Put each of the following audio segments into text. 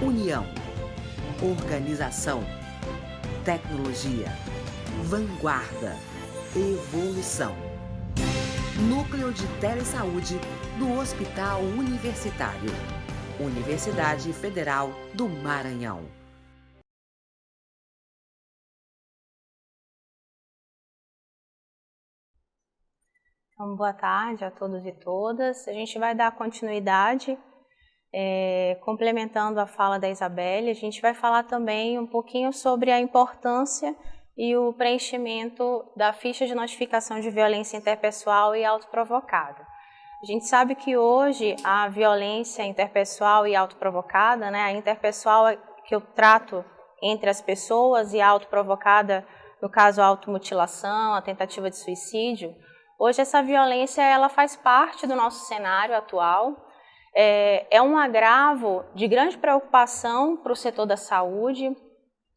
União, organização, tecnologia, vanguarda, evolução. Núcleo de Telesaúde do Hospital Universitário. Universidade Federal do Maranhão. Então, boa tarde a todos e todas. A gente vai dar continuidade, complementando a fala da Isabelle. A gente vai falar também um pouquinho sobre a importância e o preenchimento da ficha de notificação de violência interpessoal e autoprovocada. A gente sabe que hoje a violência interpessoal e autoprovocada, né, a interpessoal é que eu trato entre as pessoas e a autoprovocada, no caso a automutilação, a tentativa de suicídio, hoje essa violência ela faz parte do nosso cenário atual, é um agravo de grande preocupação para o setor da saúde,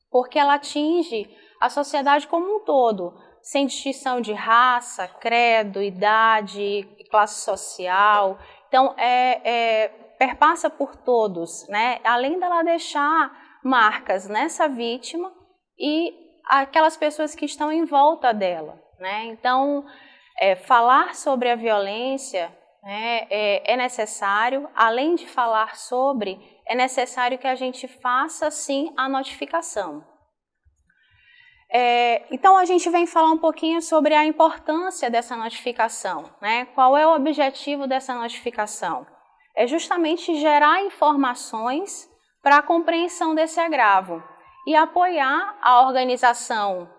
porque ela atinge a sociedade como um todo, sem distinção de raça, credo, idade, classe social. Então, perpassa por todos, né? Além dela deixar marcas nessa vítima e aquelas pessoas que estão em volta dela, né? Então, falar sobre a violência, né, é necessário. Além de falar sobre, é necessário que a gente faça, sim, a notificação. Então, a gente vem falar um pouquinho sobre a importância dessa notificação, né? Qual é o objetivo dessa notificação? É justamente gerar informações para a compreensão desse agravo e apoiar a organização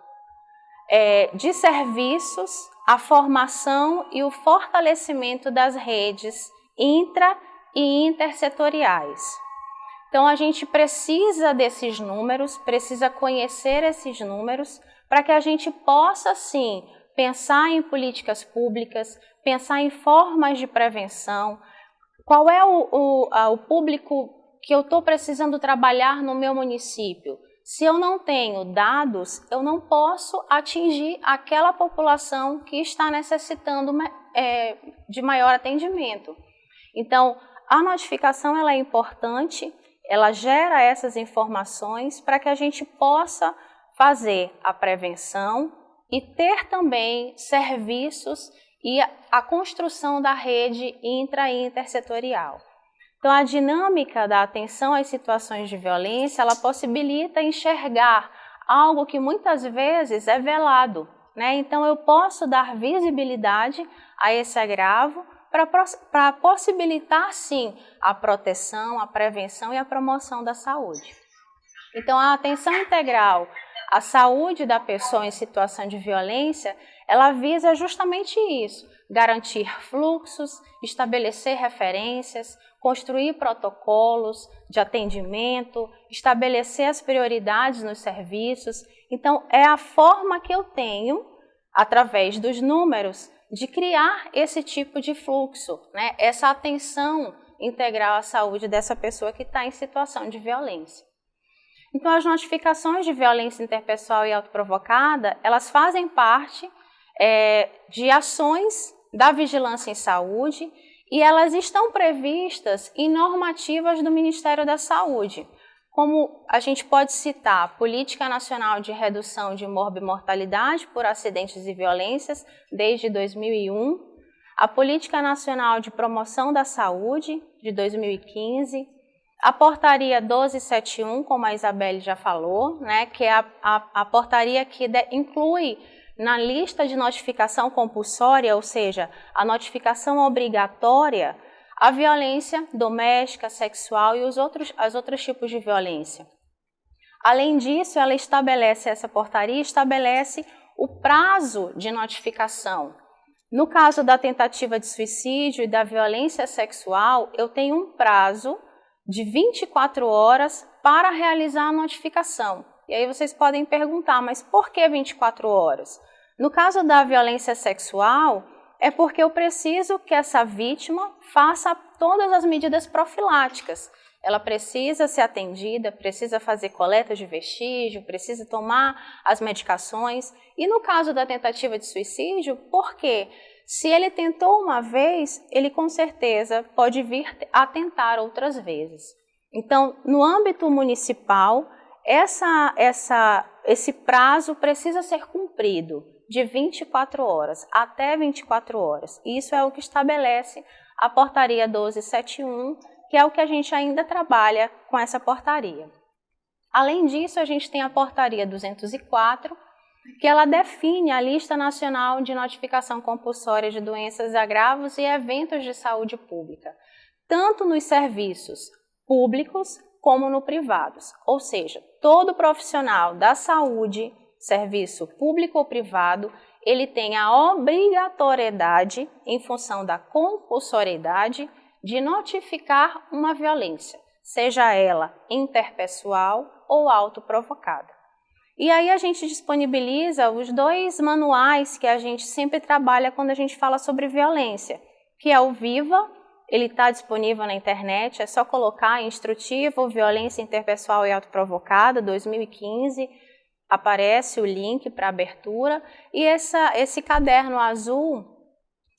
de serviços, a formação e o fortalecimento das redes intra- e intersetoriais. Então, a gente precisa desses números, precisa conhecer esses números, para que a gente possa, sim, pensar em políticas públicas, pensar em formas de prevenção. Qual é o público que eu estou precisando trabalhar no meu município? Se eu não tenho dados, eu não posso atingir aquela população que está necessitando de maior atendimento. Então, a notificação ela é importante, ela gera essas informações para que a gente possa fazer a prevenção e ter também serviços e a construção da rede intra- e intersetorial. Então, a dinâmica da atenção às situações de violência, ela possibilita enxergar algo que muitas vezes é velado, né? Então, eu posso dar visibilidade a esse agravo para possibilitar, sim, a proteção, a prevenção e a promoção da saúde. Então, a atenção integral à saúde da pessoa em situação de violência, ela visa justamente isso, garantir fluxos, estabelecer referências, construir protocolos de atendimento, estabelecer as prioridades nos serviços. Então, é a forma que eu tenho, através dos números, de criar esse tipo de fluxo, né? Essa atenção integral à saúde dessa pessoa que está em situação de violência. Então, as notificações de violência interpessoal e autoprovocada, elas fazem parte de ações da vigilância em saúde e elas estão previstas em normativas do Ministério da Saúde, como a gente pode citar a Política Nacional de Redução de Morbimortalidade por Acidentes e Violências, desde 2001, a Política Nacional de Promoção da Saúde, de 2015, a Portaria 1271, como a Isabelle já falou, né, que é a portaria que inclui na lista de notificação compulsória, ou seja, a notificação obrigatória, a violência doméstica, sexual e os outros tipos de violência. Além disso, essa portaria estabelece o prazo de notificação. No caso da tentativa de suicídio e da violência sexual, eu tenho um prazo de 24 horas para realizar a notificação. E aí vocês podem perguntar, mas por que 24 horas? No caso da violência sexual, é porque eu preciso que essa vítima faça todas as medidas profiláticas. Ela precisa ser atendida, precisa fazer coleta de vestígio, precisa tomar as medicações. E no caso da tentativa de suicídio, por quê? Se ele tentou uma vez, ele com certeza pode vir a tentar outras vezes. Então, no âmbito municipal, esse prazo precisa ser cumprido de 24 horas, até 24 horas. Isso é o que estabelece a portaria 1271, que é o que a gente ainda trabalha com essa portaria. Além disso, a gente tem a portaria 204, que ela define a lista nacional de notificação compulsória de doenças, agravos e eventos de saúde pública, tanto nos serviços públicos como no privados. Ou seja, todo profissional da saúde, serviço público ou privado, ele tem a obrigatoriedade, em função da compulsoriedade, de notificar uma violência, seja ela interpessoal ou autoprovocada. E aí a gente disponibiliza os 2 manuais que a gente sempre trabalha quando a gente fala sobre violência, que é o VIVA, ele está disponível na internet, é só colocar instrutivo, violência interpessoal e autoprovocada, 2015, aparece o link para abertura, e esse caderno azul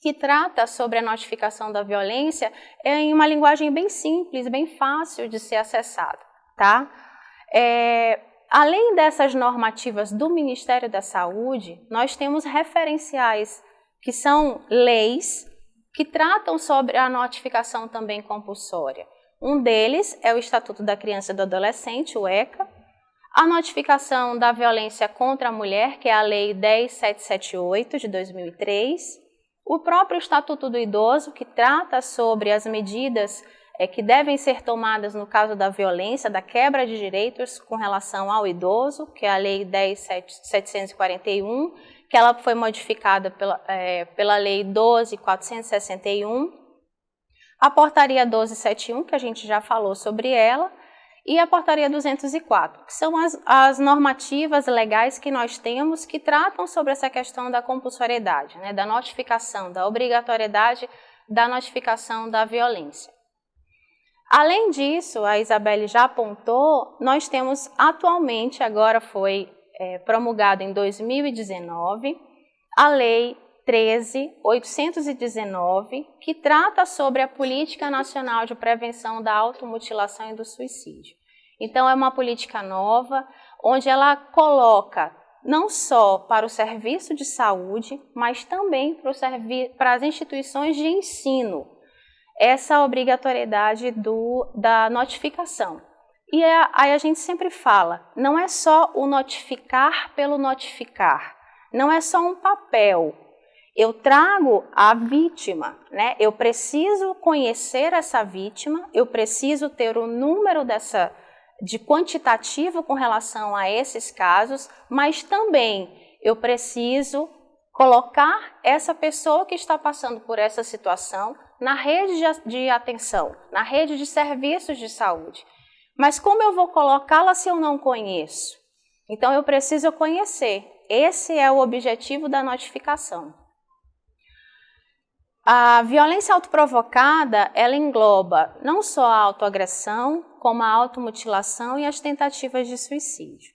que trata sobre a notificação da violência é em uma linguagem bem simples, bem fácil de ser acessada, tá? Além dessas normativas do Ministério da Saúde, nós temos referenciais, que são leis que tratam sobre a notificação também compulsória. Um deles é o Estatuto da Criança e do Adolescente, o ECA, a notificação da violência contra a mulher, que é a Lei 10.778, de 2003, o próprio Estatuto do Idoso, que trata sobre as medidas que devem ser tomadas no caso da violência, da quebra de direitos com relação ao idoso, que é a Lei 10.741, que ela foi modificada pela Lei 12.461, a Portaria 1271, que a gente já falou sobre ela, e a Portaria 204, que são as normativas legais que nós temos que tratam sobre essa questão da compulsoriedade, né, da notificação, da obrigatoriedade da notificação da violência. Além disso, a Isabelle já apontou, nós temos atualmente, agora foi promulgado em 2019, a Lei 13.819, que trata sobre a Política Nacional de Prevenção da Automutilação e do Suicídio. Então, é uma política nova, onde ela coloca não só para o serviço de saúde, mas também para as instituições de ensino, essa obrigatoriedade da notificação. E aí a gente sempre fala, não é só o notificar pelo notificar, não é só um papel. Eu trago a vítima, né? Eu preciso conhecer essa vítima, eu preciso ter o número de quantitativo com relação a esses casos, mas também eu preciso colocar essa pessoa que está passando por essa situação na rede de atenção, na rede de serviços de saúde. Mas como eu vou colocá-la se eu não conheço? Então eu preciso conhecer. Esse é o objetivo da notificação. A violência autoprovocada, ela engloba não só a autoagressão, como a automutilação e as tentativas de suicídio.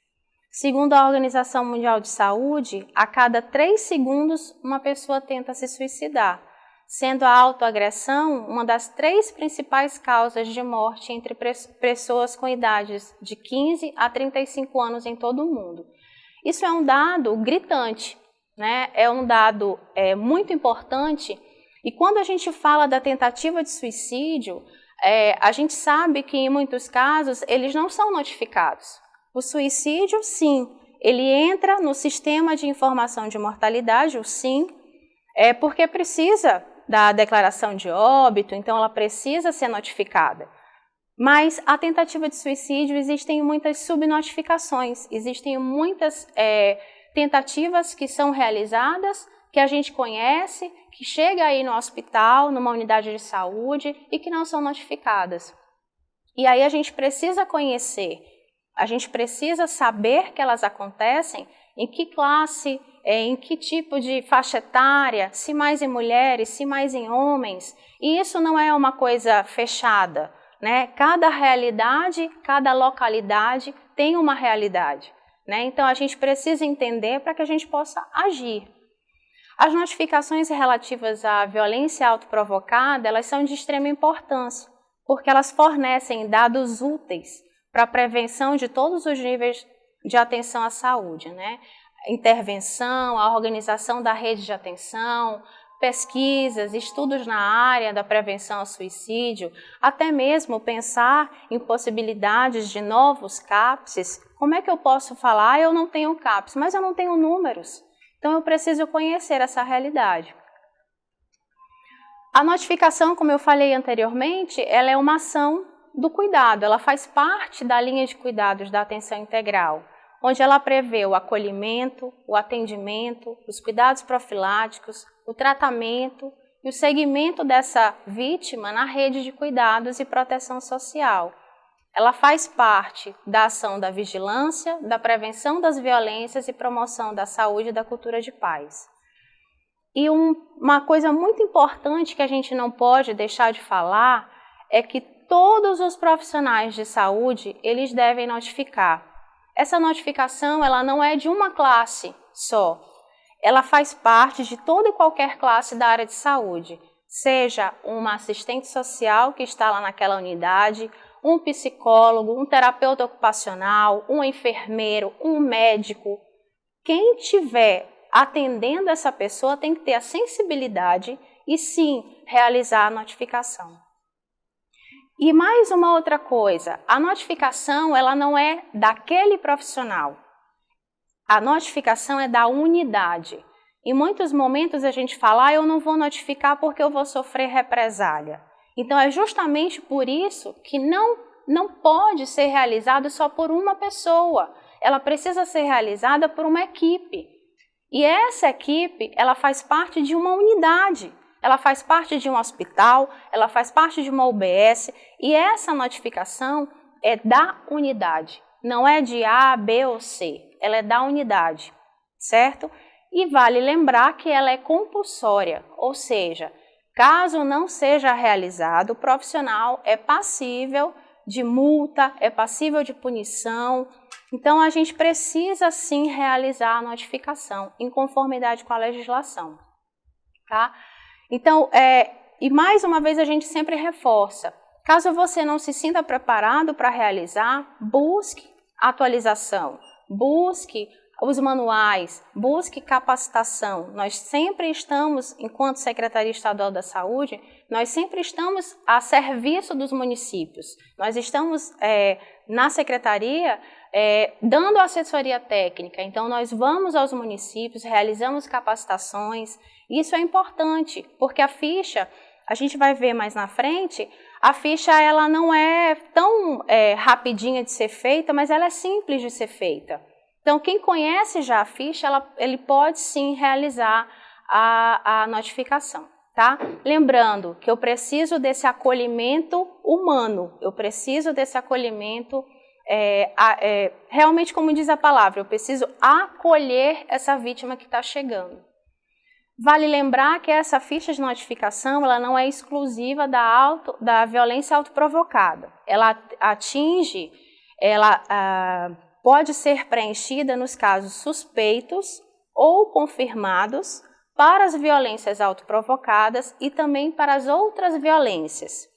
Segundo a Organização Mundial de Saúde, a cada 3 segundos uma pessoa tenta se suicidar, sendo a autoagressão uma das 3 principais causas de morte entre pessoas com idades de 15 a 35 anos em todo o mundo. Isso é um dado gritante, né? É um dado muito importante. E quando a gente fala da tentativa de suicídio, a gente sabe que em muitos casos eles não são notificados. O suicídio, sim, ele entra no Sistema de Informação de Mortalidade, o SIM, porque precisa da declaração de óbito, então ela precisa ser notificada. Mas a tentativa de suicídio, existem muitas subnotificações, existem muitas tentativas que são realizadas, que a gente conhece, que chega aí no hospital, numa unidade de saúde e que não são notificadas. E aí a gente precisa conhecer, a gente precisa saber que elas acontecem, em que classe, em que tipo de faixa etária, se mais em mulheres, se mais em homens. E isso não é uma coisa fechada, né? Cada realidade, cada localidade tem uma realidade, né? Então a gente precisa entender para que a gente possa agir. As notificações relativas à violência autoprovocada, elas são de extrema importância, porque elas fornecem dados úteis para a prevenção de todos os níveis de atenção à saúde, né? Intervenção, a organização da rede de atenção, pesquisas, estudos na área da prevenção ao suicídio, até mesmo pensar em possibilidades de novos CAPSs. Como é que eu posso falar, eu não tenho CAPS, mas eu não tenho números, então eu preciso conhecer essa realidade. A notificação, como eu falei anteriormente, ela é uma ação do cuidado, ela faz parte da linha de cuidados da atenção integral, onde ela prevê o acolhimento, o atendimento, os cuidados profiláticos, o tratamento e o segmento dessa vítima na rede de cuidados e proteção social. Ela faz parte da ação da vigilância, da prevenção das violências e promoção da saúde e da cultura de paz. E uma coisa muito importante que a gente não pode deixar de falar é que todos os profissionais de saúde, eles devem notificar. Essa notificação, ela não é de uma classe só. Ela faz parte de toda e qualquer classe da área de saúde, seja uma assistente social que está lá naquela unidade, um psicólogo, um terapeuta ocupacional, um enfermeiro, um médico. Quem tiver atendendo essa pessoa tem que ter a sensibilidade e sim realizar a notificação. E mais uma outra coisa, a notificação ela não é daquele profissional. A notificação é da unidade. Em muitos momentos a gente fala, eu não vou notificar porque eu vou sofrer represália. Então é justamente por isso que não pode ser realizado só por uma pessoa. Ela precisa ser realizada por uma equipe. E essa equipe, ela faz parte de uma unidade. Ela faz parte de um hospital, ela faz parte de uma UBS e essa notificação é da unidade. Não é de A, B ou C, ela é da unidade, certo? E vale lembrar que ela é compulsória, ou seja, caso não seja realizado, o profissional é passível de multa, é passível de punição. Então, a gente precisa sim realizar a notificação em conformidade com a legislação, tá? Então, e mais uma vez a gente sempre reforça, caso você não se sinta preparado para realizar, busque atualização, busque os manuais, busque capacitação. Nós sempre estamos, enquanto Secretaria Estadual da Saúde, nós sempre estamos a serviço dos municípios. Nós estamos na Secretaria dando assessoria técnica, então nós vamos aos municípios, realizamos capacitações. Isso é importante, porque a ficha, a gente vai ver mais na frente, a ficha ela não é tão rapidinha de ser feita, mas ela é simples de ser feita. Então, quem conhece já a ficha, ele pode sim realizar a notificação, tá? Lembrando que eu preciso desse acolhimento humano, eu preciso desse acolhimento, realmente como diz a palavra, eu preciso acolher essa vítima que está chegando. Vale lembrar que essa ficha de notificação ela não é exclusiva da violência autoprovocada. Ela pode ser preenchida nos casos suspeitos ou confirmados para as violências autoprovocadas e também para as outras violências,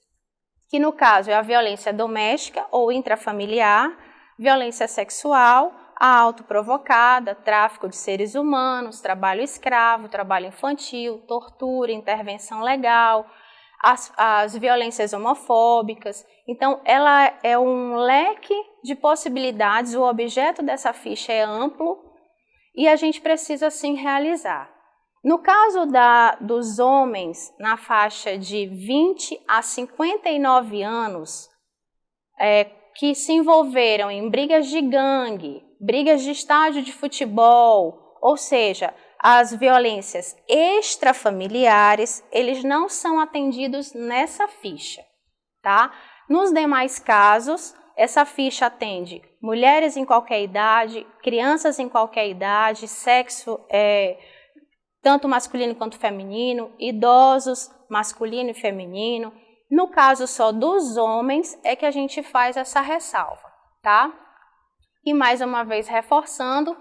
que no caso é a violência doméstica ou intrafamiliar, violência sexual, a autoprovocada, tráfico de seres humanos, trabalho escravo, trabalho infantil, tortura, intervenção legal, as violências homofóbicas. Então, ela é um leque de possibilidades, o objeto dessa ficha é amplo e a gente precisa, sim, realizar. No caso dos homens na faixa de 20 a 59 anos, que se envolveram em brigas de gangue, brigas de estádio de futebol, ou seja, as violências extrafamiliares, eles não são atendidos nessa ficha, tá? Nos demais casos, essa ficha atende mulheres em qualquer idade, crianças em qualquer idade, sexo tanto masculino quanto feminino, idosos, masculino e feminino. No caso só dos homens é que a gente faz essa ressalva, tá? E mais uma vez reforçando,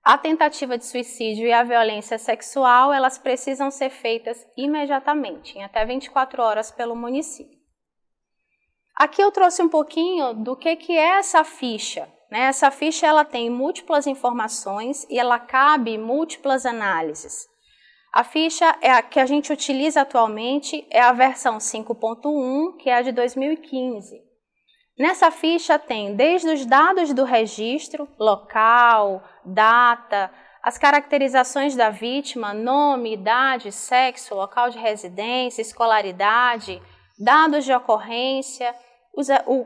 a tentativa de suicídio e a violência sexual, elas precisam ser feitas imediatamente, em até 24 horas pelo município. Aqui eu trouxe um pouquinho do que é essa ficha. Né? Essa ficha ela tem múltiplas informações e ela cabe múltiplas análises. A ficha que a gente utiliza atualmente é a versão 5.1, que é a de 2015. Nessa ficha tem desde os dados do registro, local, data, as caracterizações da vítima, nome, idade, sexo, local de residência, escolaridade, dados de ocorrência,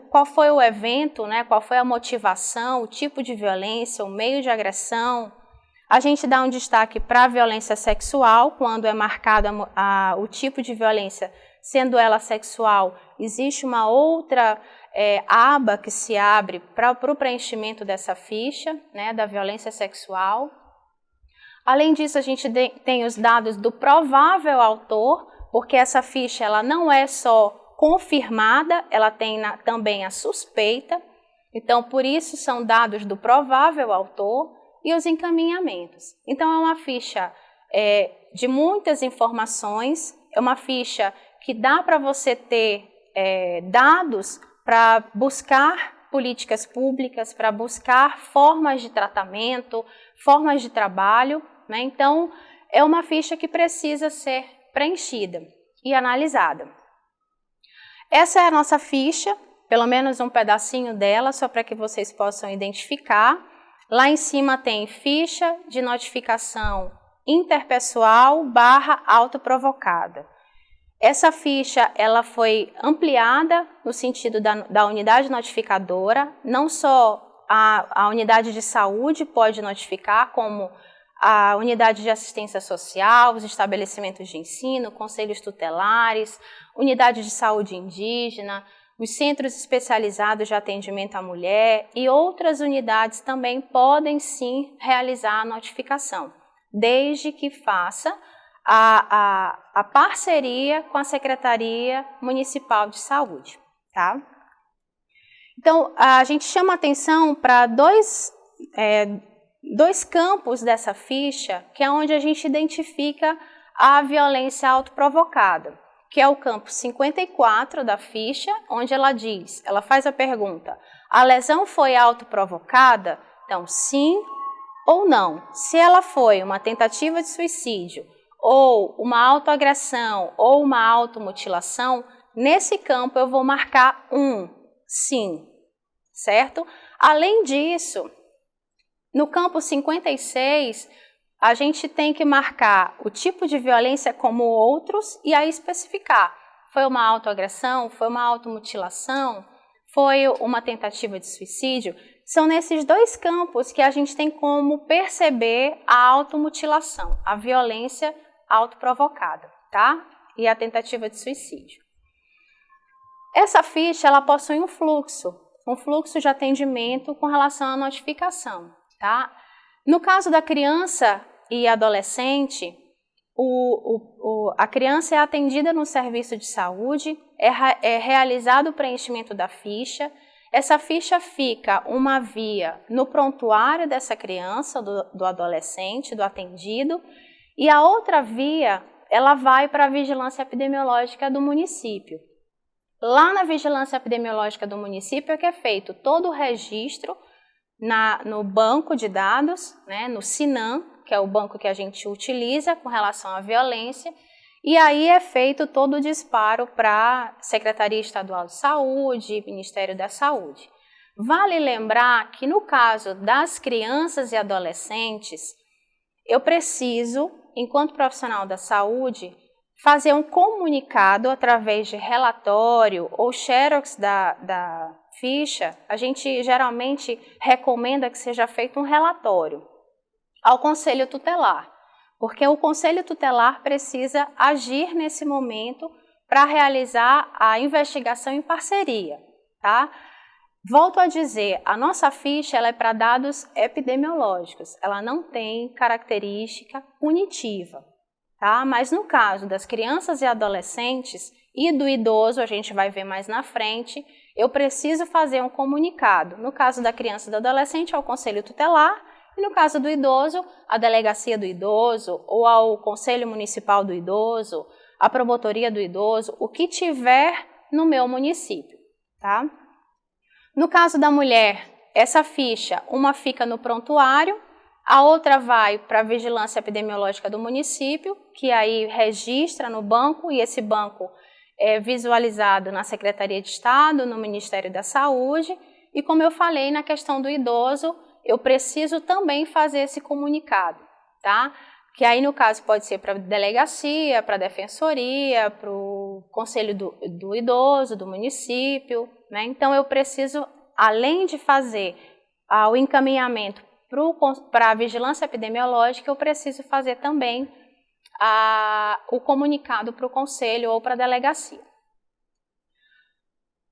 qual foi o evento, né, qual foi a motivação, o tipo de violência, o meio de agressão. A gente dá um destaque para a violência sexual, quando é marcado o tipo de violência, sendo ela sexual, existe uma outra aba que se abre para o preenchimento dessa ficha, né, da violência sexual. Além disso, a gente tem os dados do provável autor, porque essa ficha ela não é só confirmada, ela tem também a suspeita. Então, por isso, são dados do provável autor. E os encaminhamentos. Então, é uma ficha de muitas informações, é uma ficha que dá para você ter dados para buscar políticas públicas, para buscar formas de tratamento, formas de trabalho, né? Então, é uma ficha que precisa ser preenchida e analisada. Essa é a nossa ficha, pelo menos um pedacinho dela, só para que vocês possam identificar. Lá em cima tem ficha de notificação interpessoal / autoprovocada. Essa ficha ela foi ampliada no sentido da unidade notificadora, não só a unidade de saúde pode notificar, como a unidade de assistência social, os estabelecimentos de ensino, conselhos tutelares, unidade de saúde indígena, os centros especializados de atendimento à mulher e outras unidades também podem sim realizar a notificação, desde que faça a parceria com a Secretaria Municipal de Saúde. Tá? Então, a gente chama atenção para dois campos dessa ficha, que é onde a gente identifica a violência autoprovocada, que é o campo 54 da ficha, onde ela faz a pergunta: a lesão foi autoprovocada? Então, sim ou não. Se ela foi uma tentativa de suicídio, ou uma autoagressão, ou uma automutilação, nesse campo eu vou marcar sim, certo? Além disso, no campo 56, a gente tem que marcar o tipo de violência como outros e aí especificar. Foi uma autoagressão? Foi uma automutilação? Foi uma tentativa de suicídio? São nesses dois campos que a gente tem como perceber a automutilação, a violência autoprovocada, tá? E a tentativa de suicídio. Essa ficha, ela possui um fluxo de atendimento com relação à notificação, tá? No caso da criança e adolescente, a criança é atendida no serviço de saúde, é realizado o preenchimento da ficha. Essa ficha fica uma via no prontuário dessa criança, do adolescente, do atendido, e a outra via, ela vai para a vigilância epidemiológica do município. Lá na vigilância epidemiológica do município é que é feito todo o registro no banco de dados, né, no SINAM, que é o banco que a gente utiliza com relação à violência, e aí é feito todo o disparo para a Secretaria Estadual de Saúde, Ministério da Saúde. Vale lembrar que no caso das crianças e adolescentes, eu preciso, enquanto profissional da saúde, fazer um comunicado através de relatório ou xerox da ficha. A gente geralmente recomenda que seja feito um relatório ao Conselho Tutelar, porque o Conselho Tutelar precisa agir nesse momento para realizar a investigação em parceria, tá? Volto a dizer, a nossa ficha ela é para dados epidemiológicos, ela não tem característica punitiva, tá? Mas no caso das crianças e adolescentes e do idoso, a gente vai ver mais na frente, eu preciso fazer um comunicado. No caso da criança e do adolescente, ao Conselho Tutelar, e no caso do idoso, a Delegacia do Idoso, ou ao Conselho Municipal do Idoso, a Promotoria do Idoso, o que tiver no meu município. tá? No caso da mulher, essa ficha, uma fica no prontuário, a outra vai para a vigilância epidemiológica do município, que aí registra no banco, e esse banco é visualizado na Secretaria de Estado, no Ministério da Saúde, e como eu falei, na questão do idoso, eu preciso também fazer esse comunicado, tá? Que aí, no caso, pode ser para a delegacia, para a defensoria, para o conselho do idoso, do município, né? Então, eu preciso, além de fazer o encaminhamento para a vigilância epidemiológica, eu preciso fazer também o comunicado para o conselho ou para a delegacia.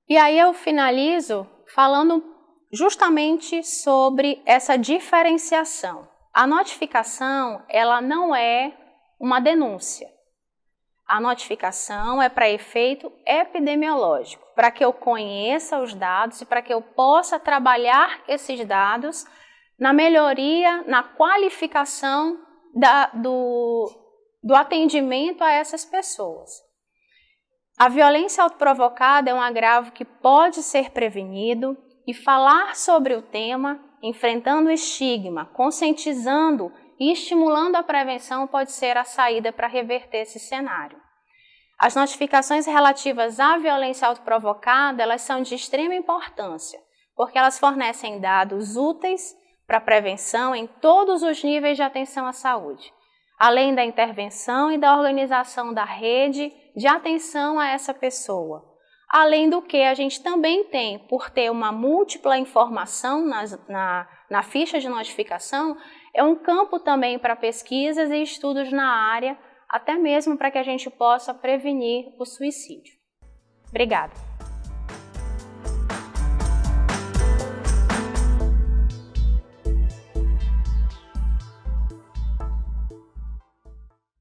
E aí eu finalizo falando justamente sobre essa diferenciação. A notificação, ela não é uma denúncia. A notificação é para efeito epidemiológico, para que eu conheça os dados e para que eu possa trabalhar esses dados na melhoria, na qualificação do atendimento a essas pessoas. A violência autoprovocada é um agravo que pode ser prevenido e falar sobre o tema, enfrentando o estigma, conscientizando e estimulando a prevenção pode ser a saída para reverter esse cenário. As notificações relativas à violência autoprovocada, elas são de extrema importância, porque elas fornecem dados úteis para a prevenção em todos os níveis de atenção à saúde, além da intervenção e da organização da rede de atenção a essa pessoa. Além do que a gente também tem, por ter uma múltipla informação na ficha de notificação, é um campo também para pesquisas e estudos na área, até mesmo para que a gente possa prevenir o suicídio. Obrigada.